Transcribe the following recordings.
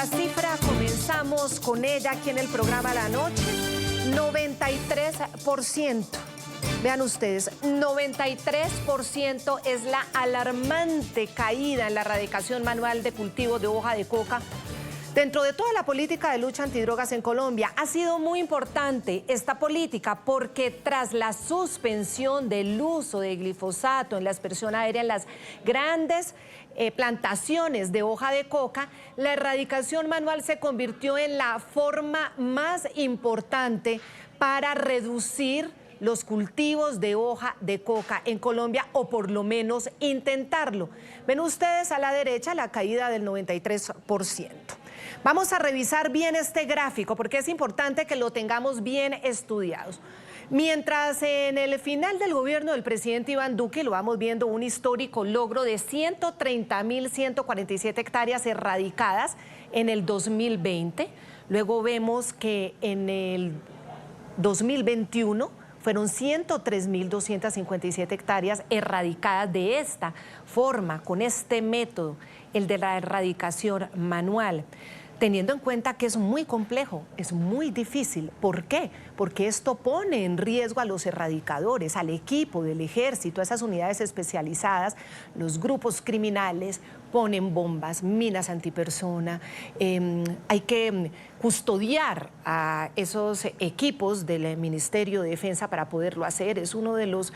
esta cifra, comenzamos con ella aquí en el programa La Noche, 93%. Vean ustedes, 93% es la alarmante caída en la erradicación manual de cultivo de hoja de coca. Dentro de toda la política de lucha antidrogas en Colombia, ha sido muy importante esta política porque tras la suspensión del uso de glifosato en la aspersión aérea en las grandes plantaciones de hoja de coca, la erradicación manual se convirtió en la forma más importante para reducir los cultivos de hoja de coca en Colombia, o por lo menos intentarlo. Ven ustedes a la derecha la caída del 93%. Vamos a revisar bien este gráfico porque es importante que lo tengamos bien estudiados. Mientras en el final del gobierno del presidente Iván Duque lo vamos viendo un histórico logro de 130.147 hectáreas erradicadas en el 2020, luego vemos que en el 2021 fueron 103.257 hectáreas erradicadas de esta forma, con este método, el de la erradicación manual. Teniendo en cuenta que es muy complejo, es muy difícil. ¿Por qué? Porque esto pone en riesgo a los erradicadores, al equipo del ejército, a esas unidades especializadas, los grupos criminales ponen bombas, minas antipersona, hay que custodiar a esos equipos del Ministerio de Defensa para poderlo hacer. Es uno de los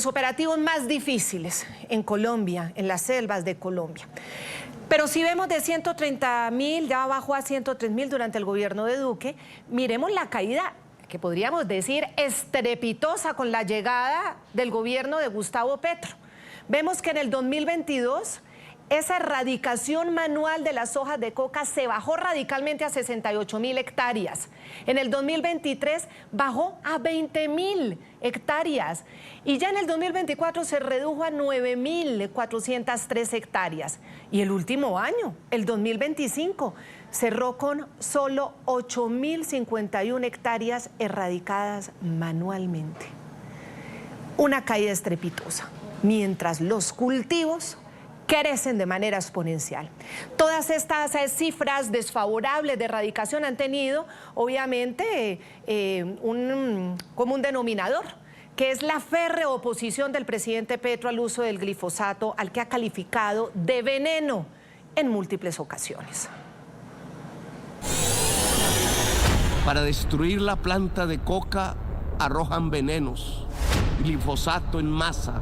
operativos más difíciles en Colombia, en las selvas de Colombia. Pero si vemos de 130.000, ya bajó a 103.000 durante el gobierno de Duque, miremos la caída que podríamos decir estrepitosa con la llegada del gobierno de Gustavo Petro. Vemos que en el 2022 esa erradicación manual de las hojas de coca se bajó radicalmente a 68.000 hectáreas. En el 2023 bajó a 20.000 hectáreas y ya en el 2024 se redujo a 9.403 hectáreas. Y el último año, el 2025, cerró con solo 8.051 hectáreas erradicadas manualmente. Una caída estrepitosa, mientras los cultivos crecen de manera exponencial. Todas estas cifras desfavorables de erradicación han tenido, obviamente, un común denominador, que es la férrea oposición del presidente Petro al uso del glifosato, al que ha calificado de veneno en múltiples ocasiones. Para destruir la planta de coca arrojan venenos, glifosato en masa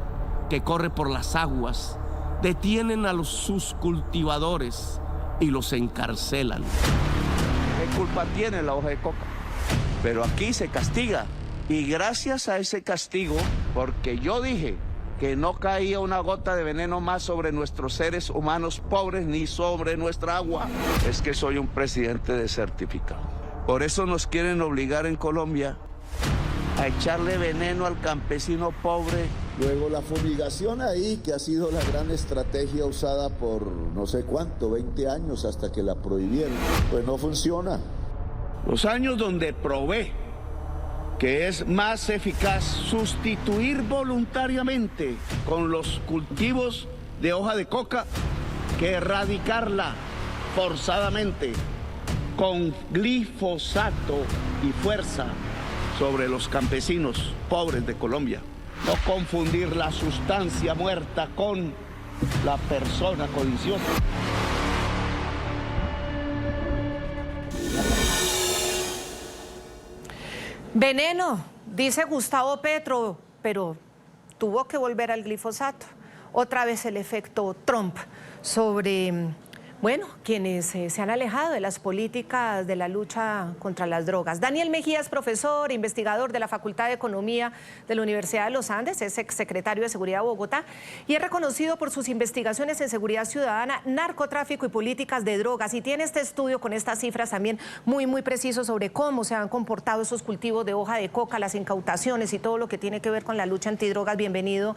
que corre por las aguas, detienen a sus cultivadores y los encarcelan. ¿Qué culpa tiene la hoja de coca? Pero aquí se castiga. Y gracias a ese castigo, porque yo dije que no caía una gota de veneno más sobre nuestros seres humanos pobres ni sobre nuestra agua, es que soy un presidente de certificado. Por eso nos quieren obligar en Colombia a echarle veneno al campesino pobre. Luego la fumigación ahí, que ha sido la gran estrategia usada por no sé cuánto, 20 años hasta que la prohibieron, pues no funciona. Los años donde probé que es más eficaz sustituir voluntariamente con los cultivos de hoja de coca que erradicarla forzadamente con glifosato y fuerza sobre los campesinos pobres de Colombia. No confundir la sustancia muerta con la persona codiciosa. Veneno, dice Gustavo Petro, pero tuvo que volver al glifosato. Otra vez el efecto Trump sobre, bueno, quienes se han alejado de las políticas de la lucha contra las drogas. Daniel Mejía es profesor, investigador de la Facultad de Economía de la Universidad de los Andes, es exsecretario de Seguridad de Bogotá y es reconocido por sus investigaciones en seguridad ciudadana, narcotráfico y políticas de drogas. Y tiene este estudio con estas cifras también muy preciso sobre cómo se han comportado esos cultivos de hoja de coca, las incautaciones y todo lo que tiene que ver con la lucha antidrogas. Bienvenido,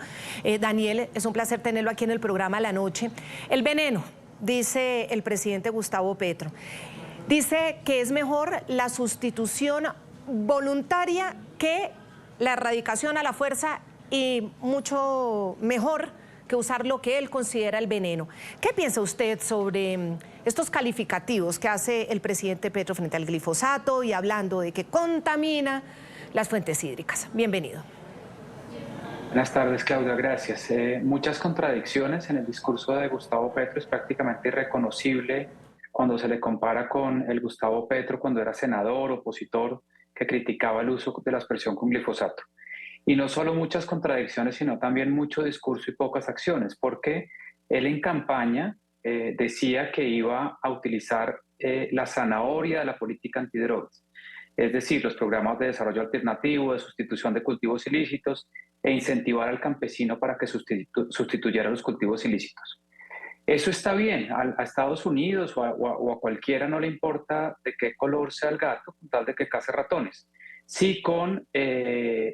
Daniel, es un placer tenerlo aquí en el programa La Noche. El veneno, dice el presidente Gustavo Petro, dice que es mejor la sustitución voluntaria que la erradicación a la fuerza y mucho mejor que que usar lo que él considera el veneno. ¿Qué piensa usted sobre estos calificativos que hace el presidente Petro frente al glifosato y hablando de que contamina las fuentes hídricas? Bienvenido. Buenas tardes, Claudia, gracias. Muchas contradicciones en el discurso de Gustavo Petro. Es prácticamente irreconocible cuando se le compara con el Gustavo Petro cuando era senador, opositor, que criticaba el uso de la aspersión con glifosato. Y no solo muchas contradicciones, sino también mucho discurso y pocas acciones, porque él en campaña decía que iba a utilizar la zanahoria de la política antidrogas, es decir, los programas de desarrollo alternativo, de sustitución de cultivos ilícitos e incentivar al campesino para que sustituyera los cultivos ilícitos. Eso está bien, a Estados Unidos o a cualquiera no le importa de qué color sea el gato, con tal de que case ratones. Si con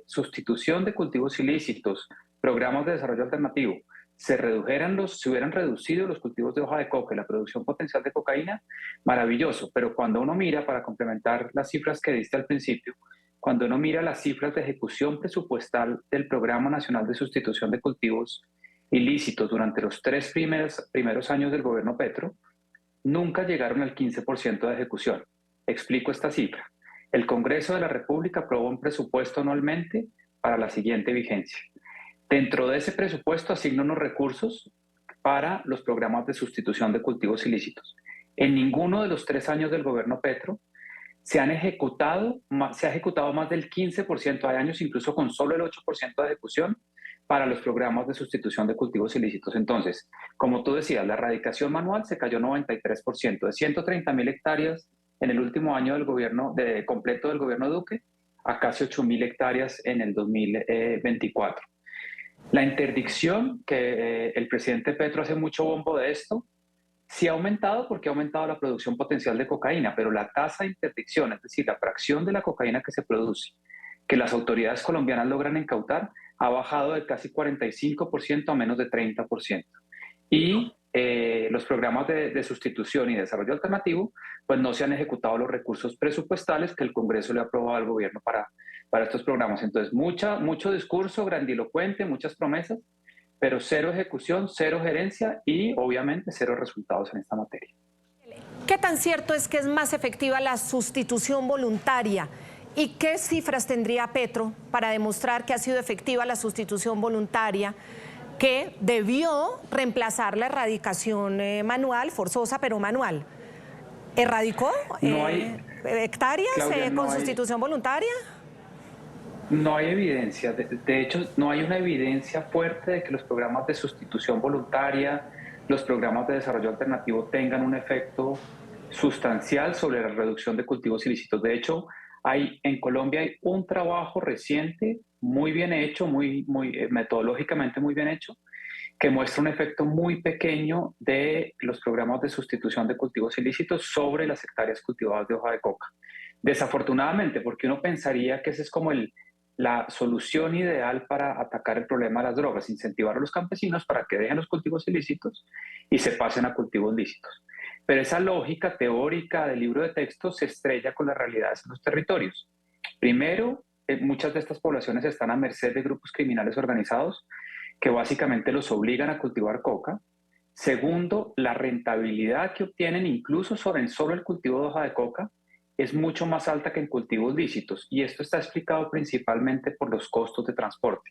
sustitución de cultivos ilícitos, programas de desarrollo alternativo, se hubieran reducido los cultivos de hoja de coca y la producción potencial de cocaína, maravilloso. Pero cuando uno mira, para complementar las cifras que diste al principio, cuando uno mira las cifras de ejecución presupuestal del Programa Nacional de Sustitución de Cultivos ilícitos durante los 3 primeros años del gobierno Petro, nunca llegaron al 15% de ejecución. Explico esta cifra. El Congreso de la República aprobó un presupuesto anualmente para la siguiente vigencia. Dentro de ese presupuesto asigna unos recursos para los programas de sustitución de cultivos ilícitos. En ninguno de los 3 años del gobierno Petro se ha ejecutado más del 15%, hay años incluso con solo el 8% de ejecución para los programas de sustitución de cultivos ilícitos. Entonces, como tú decías, la erradicación manual se cayó 93%, de 130.000 hectáreas en el último año del gobierno completo del gobierno Duque a casi 8.000 hectáreas en el 2024. La interdicción, que el presidente Petro hace mucho bombo de esto, sí ha aumentado porque ha aumentado la producción potencial de cocaína, pero la tasa de interdicción, es decir, la fracción de la cocaína que se produce, que las autoridades colombianas logran incautar, ha bajado de casi 45% a menos de 30%. Y los programas de sustitución y desarrollo alternativo, pues no se han ejecutado los recursos presupuestales que el Congreso le ha aprobado al gobierno para estos programas. Entonces, mucho discurso grandilocuente, muchas promesas, pero cero ejecución, cero gerencia y obviamente cero resultados en esta materia. ¿Qué tan cierto es que es más efectiva la sustitución voluntaria? ¿Y qué cifras tendría Petro para demostrar que ha sido efectiva la sustitución voluntaria, que debió reemplazar la erradicación manual, forzosa pero manual? ¿Erradicó hectáreas con sustitución voluntaria? No hay evidencia, de hecho no hay una evidencia fuerte de que los programas de sustitución voluntaria, los programas de desarrollo alternativo tengan un efecto sustancial sobre la reducción de cultivos ilícitos. De hecho, en Colombia hay un trabajo reciente, muy bien hecho, metodológicamente muy bien hecho, que muestra un efecto muy pequeño de los programas de sustitución de cultivos ilícitos sobre las hectáreas cultivadas de hoja de coca. Desafortunadamente, porque uno pensaría que esa es como la solución ideal para atacar el problema de las drogas, incentivar a los campesinos para que dejen los cultivos ilícitos y se pasen a cultivos lícitos. Pero esa lógica teórica del libro de texto se estrella con las realidades en los territorios. Primero, muchas de estas poblaciones están a merced de grupos criminales organizados que básicamente los obligan a cultivar coca. Segundo, la rentabilidad que obtienen incluso en solo el cultivo de hoja de coca es mucho más alta que en cultivos lícitos, y esto está explicado principalmente por los costos de transporte.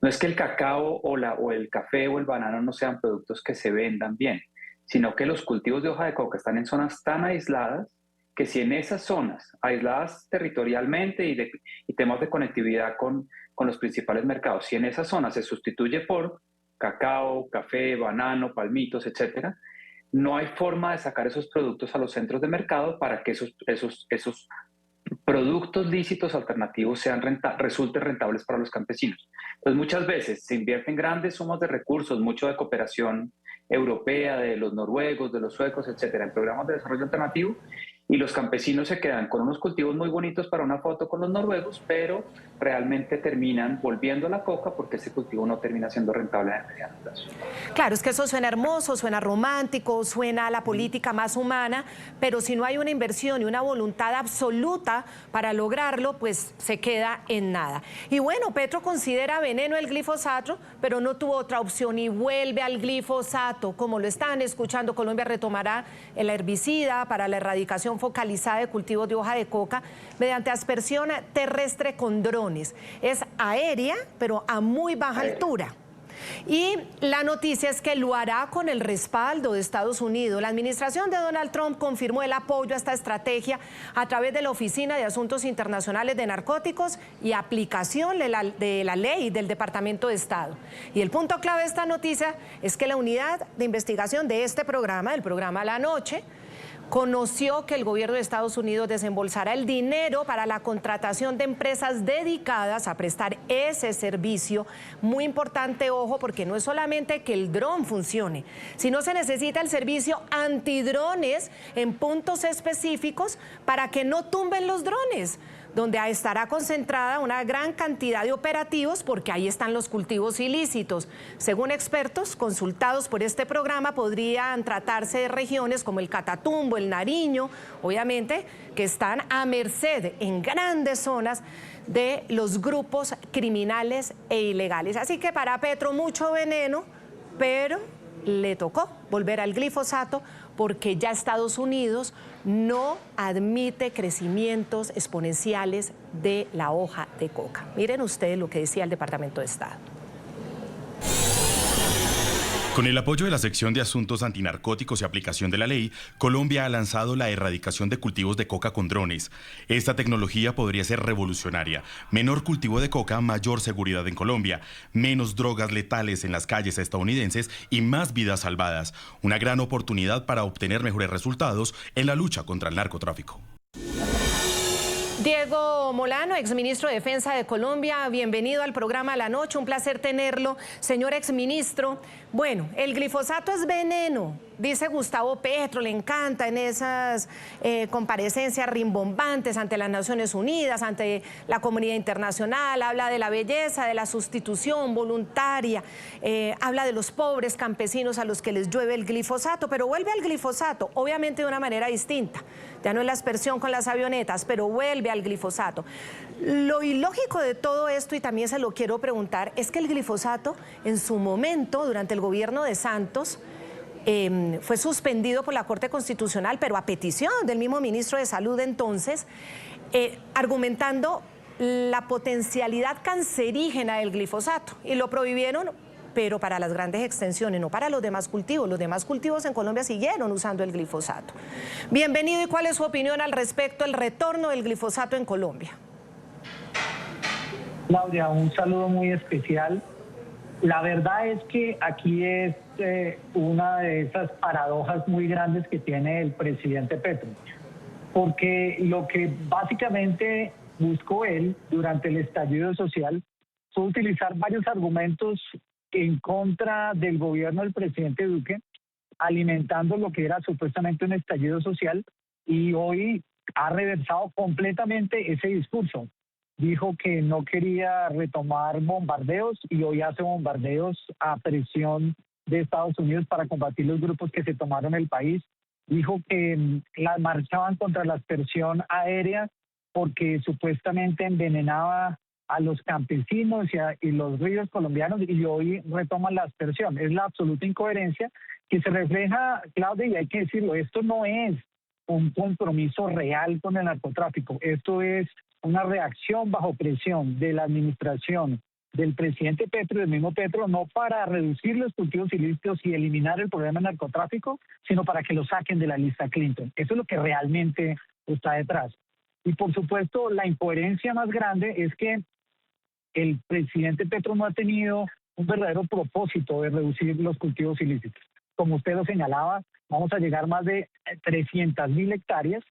No es que el cacao o el café o el banano no sean productos que se vendan bien, sino que los cultivos de hoja de coca están en zonas tan aisladas que si en esas zonas, aisladas territorialmente y temas de conectividad con los principales mercados, si en esas zonas se sustituye por cacao, café, banano, palmitos, etcétera, no hay forma de sacar esos productos a los centros de mercado para que esos productos lícitos alternativos resulten rentables para los campesinos. Entonces, muchas veces se invierten grandes sumas de recursos, mucho de cooperación europea, de los noruegos, de los suecos, etcétera, en programas de desarrollo alternativo, y los campesinos se quedan con unos cultivos muy bonitos para una foto con los noruegos, pero realmente terminan volviendo a la coca porque ese cultivo no termina siendo rentable en el mediano plazo. Claro, es que eso suena hermoso, suena romántico, suena a la política más humana, pero si no hay una inversión y una voluntad absoluta para lograrlo, pues se queda en nada. Y bueno, Petro considera veneno el glifosato, pero no tuvo otra opción y vuelve al glifosato. Como lo están escuchando, Colombia retomará el herbicida para la erradicación focalizada de cultivos de hoja de coca mediante aspersión terrestre con drones. Es aérea, pero a muy baja altura. Y la noticia es que lo hará con el respaldo de Estados Unidos. La administración de Donald Trump confirmó el apoyo a esta estrategia a través de la Oficina de Asuntos Internacionales de Narcóticos y aplicación de la ley del Departamento de Estado. Y el punto clave de esta noticia es que la unidad de investigación de este programa, el programa La Noche, conoció que el gobierno de Estados Unidos desembolsará el dinero para la contratación de empresas dedicadas a prestar ese servicio. Muy importante, ojo, porque no es solamente que el dron funcione, sino se necesita el servicio antidrones en puntos específicos para que no tumben los drones, donde estará concentrada una gran cantidad de operativos porque ahí están los cultivos ilícitos. Según expertos consultados por este programa, podrían tratarse de regiones como el Catatumbo, el Nariño, obviamente, que están a merced en grandes zonas de los grupos criminales e ilegales. Así que para Petro mucho veneno, pero le tocó volver al glifosato porque ya Estados Unidos no admite crecimientos exponenciales de la hoja de coca. Miren ustedes lo que decía el Departamento de Estado. Con el apoyo de la Sección de Asuntos Antinarcóticos y Aplicación de la Ley, Colombia ha lanzado la erradicación de cultivos de coca con drones. Esta tecnología podría ser revolucionaria. Menor cultivo de coca, mayor seguridad en Colombia, menos drogas letales en las calles estadounidenses y más vidas salvadas. Una gran oportunidad para obtener mejores resultados en la lucha contra el narcotráfico. Diego Molano, exministro de Defensa de Colombia, bienvenido al programa La Noche, un placer tenerlo. Señor exministro, bueno, el glifosato es veneno, dice Gustavo Petro, le encanta en esas comparecencias rimbombantes ante las Naciones Unidas, ante la comunidad internacional, habla de la belleza, de la sustitución voluntaria, habla de los pobres campesinos a los que les llueve el glifosato, pero vuelve al glifosato, obviamente de una manera distinta. Ya no es la aspersión con las avionetas, pero vuelve al glifosato. Lo ilógico de todo esto, y también se lo quiero preguntar, es que el glifosato en su momento, durante el gobierno de Santos, fue suspendido por la Corte Constitucional, pero a petición del mismo ministro de Salud entonces, argumentando la potencialidad cancerígena del glifosato, y lo prohibieron, pero para las grandes extensiones, no para los demás cultivos. Los demás cultivos en Colombia siguieron usando el glifosato. Bienvenido, ¿y cuál es su opinión al respecto del retorno del glifosato en Colombia? Claudia, un saludo muy especial. La verdad es que aquí es una de esas paradojas muy grandes que tiene el presidente Petro, porque lo que básicamente buscó él durante el estallido social fue utilizar varios argumentos en contra del gobierno del presidente Duque, alimentando lo que era supuestamente un estallido social, y hoy ha reversado completamente ese discurso. Dijo que no quería retomar bombardeos y hoy hace bombardeos a presión de Estados Unidos para combatir los grupos que se tomaron el país. Dijo que las marchaban contra la aspersión aérea porque supuestamente envenenaba a los campesinos y los ríos colombianos, y hoy retoman la aspersión. Es la absoluta incoherencia que se refleja, Claudia, y hay que decirlo, esto no es un compromiso real con el narcotráfico, esto es una reacción bajo presión de la administración del presidente Petro y del mismo Petro, no para reducir los cultivos ilícitos y eliminar el problema del narcotráfico, sino para que lo saquen de la lista Clinton. Eso es lo que realmente está detrás. Y por supuesto, la incoherencia más grande es que el presidente Petro no ha tenido un verdadero propósito de reducir los cultivos ilícitos. Como usted lo señalaba, vamos a llegar a más de 300.000 hectáreas,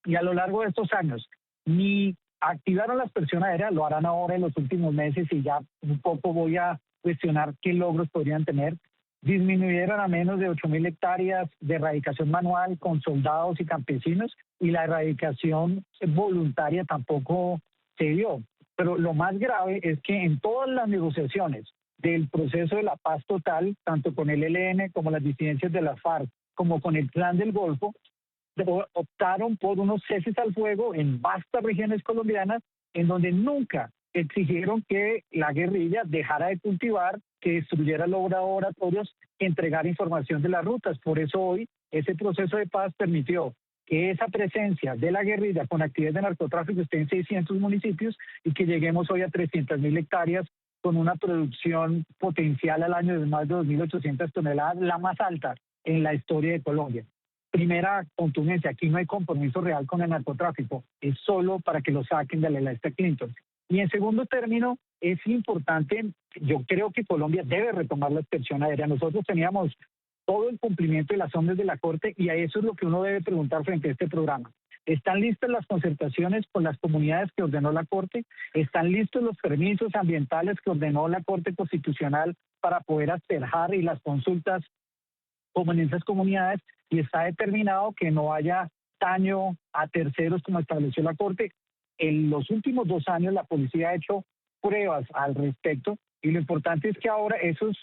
y a lo largo de estos años ni activaron la aspersión aérea, lo harán ahora en los últimos meses, y ya un poco voy a cuestionar qué logros podrían tener, disminuyeron a menos de 8.000 hectáreas de erradicación manual con soldados y campesinos, y la erradicación voluntaria tampoco se dio. Pero lo más grave es que en todas las negociaciones del proceso de la paz total, tanto con el ELN como las disidencias de la FARC, como con el Plan del Golfo, optaron por unos ceses al fuego en vastas regiones colombianas, en donde nunca exigieron que la guerrilla dejara de cultivar, que destruyera los laboratorios, que entregara información de las rutas. Por eso hoy ese proceso de paz permitió que esa presencia de la guerrilla con actividades de narcotráfico esté en 600 municipios y que lleguemos hoy a 300.000 hectáreas con una producción potencial al año de más de 2.800 toneladas, la más alta en la historia de Colombia. Primera contundencia, aquí no hay compromiso real con el narcotráfico, es solo para que lo saquen de la lista Clinton. Y en segundo término, es importante, yo creo que Colombia debe retomar la inspección aérea. Nosotros teníamos todo el cumplimiento de las órdenes de la Corte y a eso es lo que uno debe preguntar frente a este programa. ¿Están listas las concertaciones con las comunidades que ordenó la Corte? ¿Están listos los permisos ambientales que ordenó la Corte Constitucional para poder asperjar y las consultas como en esas comunidades? Y está determinado que no haya daño a terceros como estableció la Corte. En los últimos 2 años la policía ha hecho pruebas al respecto y lo importante es que ahora esos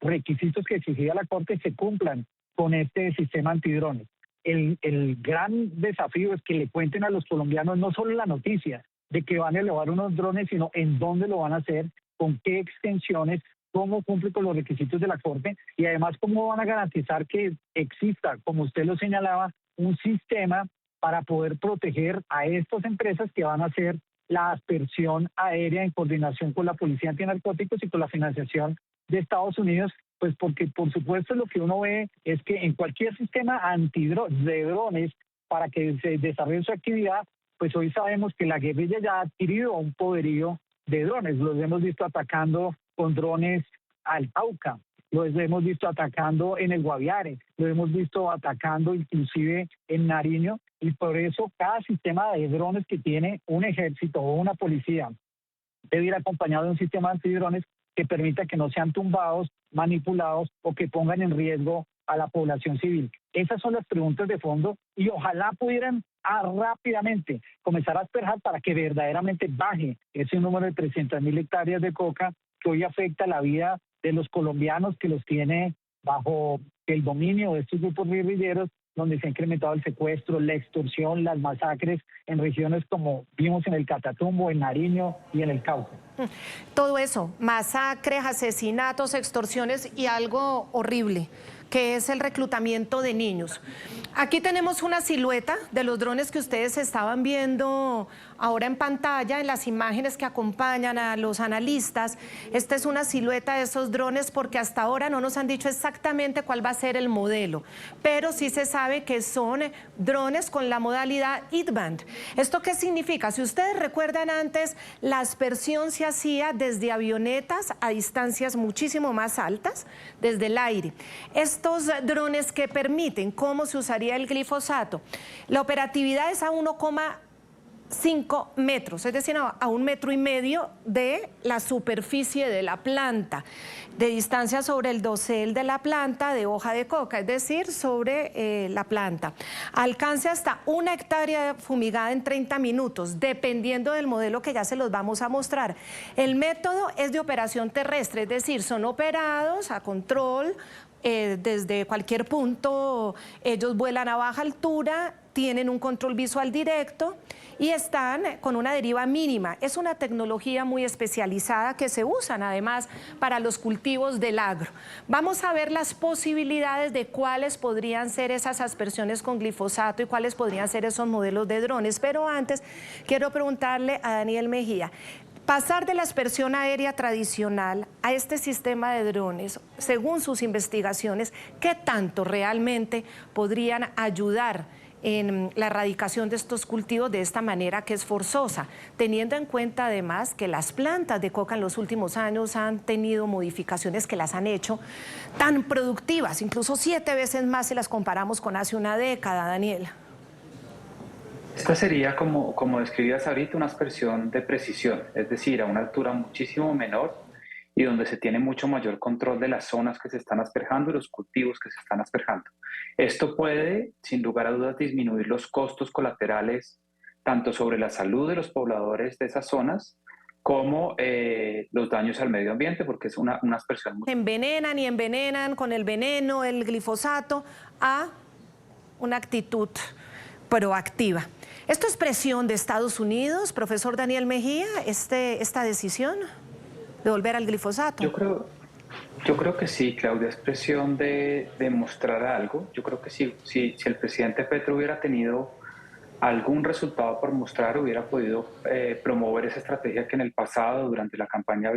requisitos que exigía la Corte se cumplan con este sistema antidrones. El gran desafío es que le cuenten a los colombianos no solo la noticia de que van a elevar unos drones, sino en dónde lo van a hacer, con qué extensiones, cómo cumple con los requisitos de la Corte y además cómo van a garantizar que exista, como usted lo señalaba, un sistema para poder proteger a estas empresas que van a hacer la aspersión aérea en coordinación con la Policía Antinarcóticos y con la financiación de Estados Unidos, pues porque por supuesto lo que uno ve es que en cualquier sistema de drones para que se desarrolle su actividad, pues hoy sabemos que la guerrilla ya ha adquirido un poderío de drones. Los hemos visto atacando con drones al Cauca, los hemos visto atacando en el Guaviare, lo hemos visto atacando inclusive en Nariño, y por eso cada sistema de drones que tiene un ejército o una policía debe ir acompañado de un sistema antidrones que permita que no sean tumbados, manipulados o que pongan en riesgo a la población civil. Esas son las preguntas de fondo y ojalá pudieran rápidamente comenzar a asperjar para que verdaderamente baje ese número de 300.000 hectáreas de coca que hoy afecta la vida de los colombianos, que los tiene bajo el dominio de estos grupos guerrilleros, donde se ha incrementado el secuestro, la extorsión, las masacres en regiones como vimos en el Catatumbo, en Nariño y en el Cauca. Todo eso, masacres, asesinatos, extorsiones y algo horrible, que es el reclutamiento de niños. Aquí tenemos una silueta de los drones que ustedes estaban viendo ahora en pantalla, en las imágenes que acompañan a los analistas. Esta es una silueta de esos drones porque hasta ahora no nos han dicho exactamente cuál va a ser el modelo, pero sí se sabe que son drones con la modalidad E-band. ¿Esto qué significa? Si ustedes recuerdan antes, la aspersión se hacía desde avionetas a distancias muchísimo más altas, desde el aire. Estos drones que permiten, ¿cómo se usaría el glifosato? La operatividad es a 1,5 metros, es decir, a 1,5 metros de la superficie de la planta, de distancia sobre el dosel de la planta de hoja de coca, es decir, sobre la planta. Alcance hasta 1 hectárea fumigada en 30 minutos, dependiendo del modelo que ya se los vamos a mostrar. El método es de operación terrestre, es decir, son operados a control desde cualquier punto. Ellos vuelan a baja altura, tienen un control visual directo y están con una deriva mínima. Es una tecnología muy especializada que se usan además para los cultivos del agro. Vamos a ver las posibilidades de cuáles podrían ser esas aspersiones con glifosato y cuáles podrían ser esos modelos de drones. Pero antes quiero preguntarle a Daniel Mejía, pasar de la aspersión aérea tradicional a este sistema de drones, según sus investigaciones, ¿qué tanto realmente podrían ayudar en la erradicación de estos cultivos de esta manera que es forzosa, teniendo en cuenta además que las plantas de coca en los últimos años han tenido modificaciones que las han hecho tan productivas, incluso 7 veces más si las comparamos con hace una década, Daniel? Esta sería, como describías ahorita, una aspersión de precisión, es decir, a una altura muchísimo menor y donde se tiene mucho mayor control de las zonas que se están asperjando y los cultivos que se están asperjando. Esto puede, sin lugar a dudas, disminuir los costos colaterales tanto sobre la salud de los pobladores de esas zonas como los daños al medio ambiente, porque es una aspersión muy... Envenenan y envenenan con el veneno, el glifosato, a una actitud proactiva. ¿Esto es presión de Estados Unidos, profesor Daniel Mejía, esta decisión de volver al glifosato? Yo creo que sí, Claudia, es presión de mostrar algo. Yo creo que si el presidente Petro hubiera tenido algún resultado por mostrar, hubiera podido promover esa estrategia que en el pasado, durante la campaña,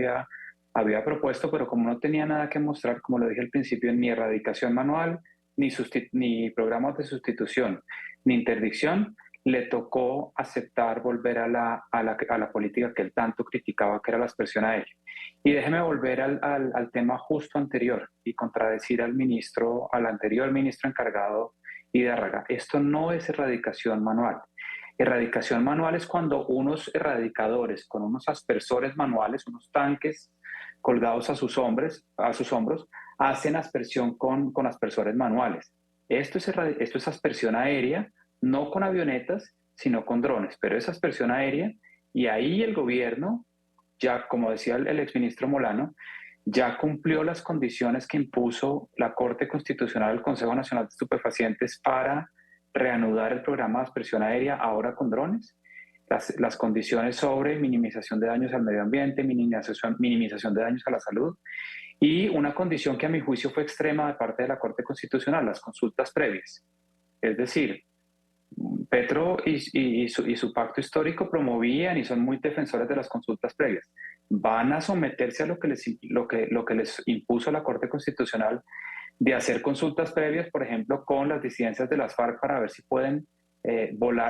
había propuesto, pero como no tenía nada que mostrar, como lo dije al principio, ni erradicación manual, ni programas de sustitución, ni interdicción, le tocó aceptar volver a la política que él tanto criticaba, que era la aspersión aérea. Y déjeme volver al tema justo anterior y contradecir al anterior ministro encargado, Hidárraga. Esto no es erradicación manual. Erradicación manual es cuando unos erradicadores con unos aspersores manuales, unos tanques colgados a sus hombros, hacen aspersión con aspersores manuales. Esto es aspersión aérea, no con avionetas, sino con drones, pero es aspersión aérea, y ahí el gobierno, ya como decía el exministro Molano, ya cumplió las condiciones que impuso la Corte Constitucional del Consejo Nacional de Estupefacientes para reanudar el programa de aspersión aérea ahora con drones. Las condiciones sobre minimización de daños al medio ambiente, minimización de daños a la salud, y una condición que a mi juicio fue extrema de parte de la Corte Constitucional, las consultas previas. Es decir, Petro y su pacto histórico promovían y son muy defensores de las consultas previas. Van a someterse a lo que les impuso la Corte Constitucional de hacer consultas previas, por ejemplo, con las disidencias de las FARC para ver si pueden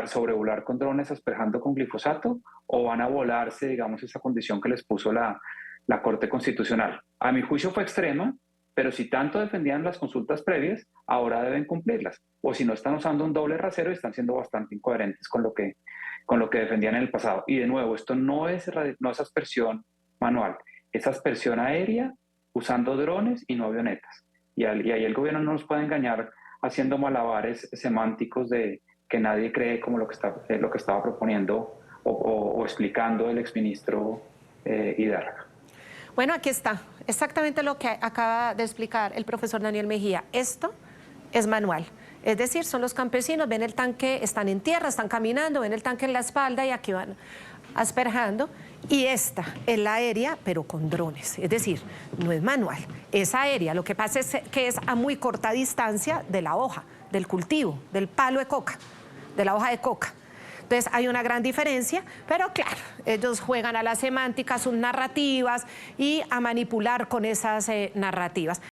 sobrevolar con drones asperjando con glifosato, o van a volarse, digamos, esa condición que les puso la Corte Constitucional. A mi juicio fue extrema, pero si tanto defendían las consultas previas, ahora deben cumplirlas. O si no, están usando un doble rasero y están siendo bastante incoherentes con lo que defendían en el pasado. Y de nuevo, esto no es aspersión manual, es aspersión aérea usando drones y no avionetas. Y ahí el gobierno no nos puede engañar haciendo malabares semánticos de que nadie cree como lo que estaba proponiendo o explicando el exministro Hidárraga. Bueno, aquí está, exactamente lo que acaba de explicar el profesor Daniel Mejía. Esto es manual. Es decir, son los campesinos, ven el tanque, están en tierra, están caminando, ven el tanque en la espalda y aquí van asperjando. Y esta es la aérea, pero con drones. Es decir, no es manual, es aérea. Lo que pasa es que es a muy corta distancia de la hoja, del cultivo, del palo de coca, de la hoja de coca. Entonces hay una gran diferencia, pero claro, ellos juegan a la semántica, sus narrativas y a manipular con esas narrativas.